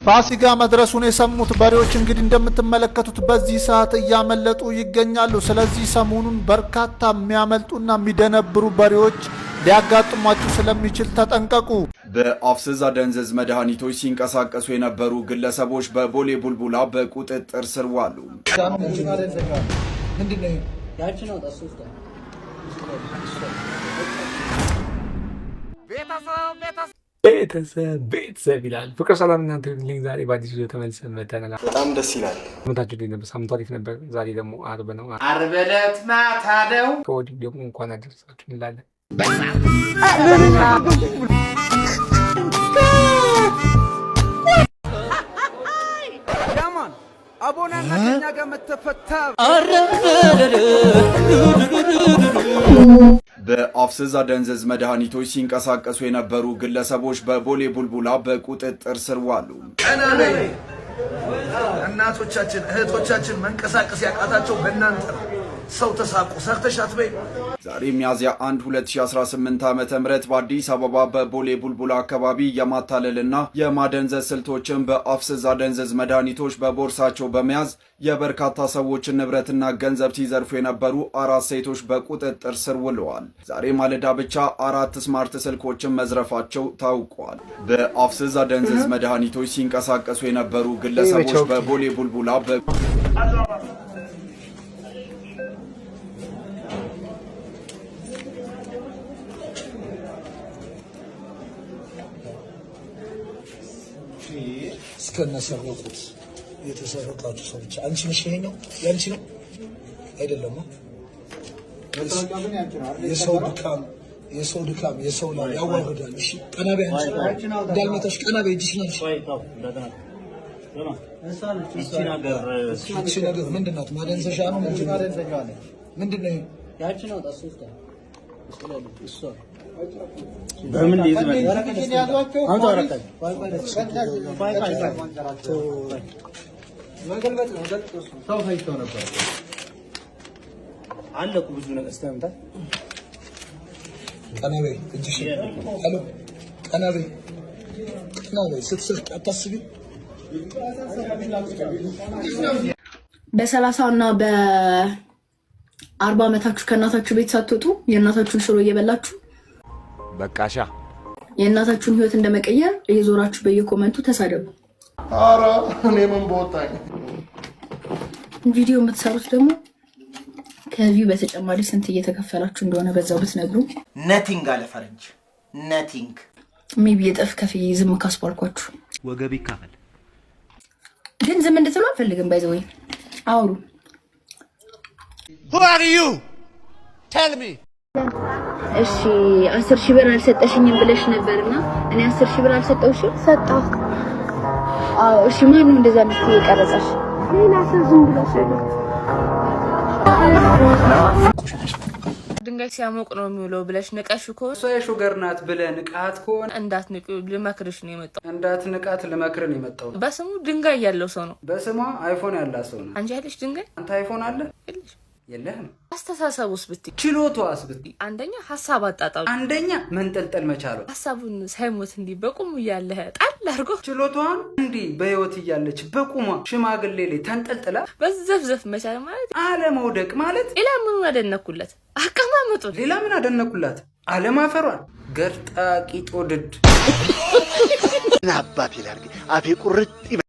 ፋሲካ መድረሱን የሰሙት በሬዎች እንግዲህ እንደምትመለከቱት በዚህ ሰዓት እያመለጡ ይገኛሉ። ስለዚህ ሰሞኑን በርካታ የሚያመልጡና የሚደነብሩ በሬዎች ሊያጋጥሟችሁ ስለሚችል ተጠንቀቁ። በአፍስዛ ደንዘዝ መድኃኒቶች ሲንቀሳቀሱ የነበሩ ግለሰቦች በቦሌ ቡልቡላ በቁጥጥር ስር ዋሉ። ቤተሰብ ይላል ፍቅር ሰላም እናንተ ልኝ ዛሬ በአዲስ ቪዲዮ ተመልሰን መጥተናል። በጣም ደስ ይላል። ሳምንታችሁ እንዴት ነበር? ሳምንቱ አሪፍ ነበር። ዛሬ ደግሞ አርብ ነው። አርብ ዕለት ማታ ነው። ከወዲሁ ደግሞ እንኳን አደረሳችሁ እንላለን። ያማን አቦናና ከኛ ጋር መተፈታ በአፍስዛ ደንዘዝ መድኃኒቶች ሲንቀሳቀሱ የነበሩ ግለሰቦች በቦሌ ቡልቡላ በቁጥጥር ስር ዋሉ። እናቶቻችን እህቶቻችን መንቀሳቀስ ያቃታቸው በእናንተ ነው። ሰው ተሳቁ ሰርተሻት በይ። ዛሬ ሚያዝያ 1 2018 ዓ.ም በአዲስ አበባ በቦሌ ቡልቡላ አካባቢ የማታለልና የማደንዘዝ ስልቶችን በአፍስዛ ደንዘዝ መድኃኒቶች በቦርሳቸው በመያዝ የበርካታ ሰዎችን ንብረትና ገንዘብ ሲዘርፉ የነበሩ 4 ሴቶች በቁጥጥር ስር ውለዋል። ዛሬ ማለዳ ብቻ 4 ስማርት ስልኮችን መዝረፋቸው ታውቋል። በአፍስዛ ደንዘዝ መድኃኒቶች ሲንቀሳቀሱ የነበሩ ግለሰቦች በቦሌ ቡልቡላ እስከነሰረቁት የተሰረቃችሁ ሰዎች አንቺ ነሽ። ይሄኛው ያንቺ ነው አይደለም? የሰው ድካም የሰው ላይ ያዋርዳል። እሺ ቀና በይ አንቺ እንዳልመታሽ ቀና በይ። እጅሽ ነሽ እቺ ነገር ምንድን ናት? ማደንዘሻ ነው ምንድን ነው? ያንቺ ነው ታስውስታ በምን ይዝመን አንተ አረካኝ መንገልበት ነው ሰው ፈይቶ ነበር አለኩ ብዙ ነገርስተምታ ቀናቤ እጅሽ አሎ ቀናቤ ስትስቅ አታስቢ። በ30 እና በ40 ዓመታችሁ ከእናታችሁ ቤት ሳትወጡ የእናታችሁን ሽሮ እየበላችሁ በቃሻ የእናታችሁን ህይወት እንደመቀየር እየዞራችሁ በየኮመንቱ ተሳደቡ። አረ እኔ ምን በወጣኝ። ቪዲዮ የምትሰሩት ደግሞ ከቪው በተጨማሪ ስንት እየተከፈላችሁ እንደሆነ በዛው ብትነግሩ። ነቲንግ አለ ፈረንጅ ነቲንግ ሜቢ የጠፍ ከፍዬ ዝም ካስባልኳችሁ ወገብ ይካፈል። ግን ዝም እንድትሉ አልፈልግም። ባይዘወይ አውሩ። Who are you? Tell me. እሺ 10,000 ብር አልሰጠሽኝም ብለሽ ነበርና እኔ 10,000 ብር አልሰጠውሽም። ሰጣው። አዎ እሺ ማን ነው እንደዛ ምትይ የቀረጸሽ? ሌላ ሰው ዝም ብለሽ ነው። ድንጋይ ሲያሞቅ ነው የሚውለው ብለሽ ንቀሽ እኮ እሷ የሹገር ናት ብለህ ንቃት ከሆነ እንዳትንቁ ልመክርሽ ነው የመጣው። እንዳትንቃት ልመክርህ ነው የመጣው። በስሙ ድንጋይ ያለው ሰው ነው። በስሟ አይፎን ያላት ሰው ነው። አንቺ ያለሽ ድንጋይ አንተ አይፎን አለ የለሽ? የለህም። አስተሳሰቡስ ብትይ ችሎታዋስ ብትይ አንደኛ ሀሳብ አጣጣው፣ አንደኛ መንጠልጠል መቻሏ፣ ሀሳቡን ሳይሞት እንዲህ በቁሙ እያለ ጣል አድርጎ ችሎታዋን እንዲህ በህይወት እያለች በቁሟ ሽማግሌ ላይ ተንጠልጥላ በዘፍዘፍ መቻል ማለት አለመውደቅ ማለት። ሌላ ምን አደነኩለት? አቀማመጡን። ሌላ ምን አደነኩላት? አለማፈሯን። ገርጣ ቂጦ ድድ አባቴ ላርግ አፌ ቁርጥ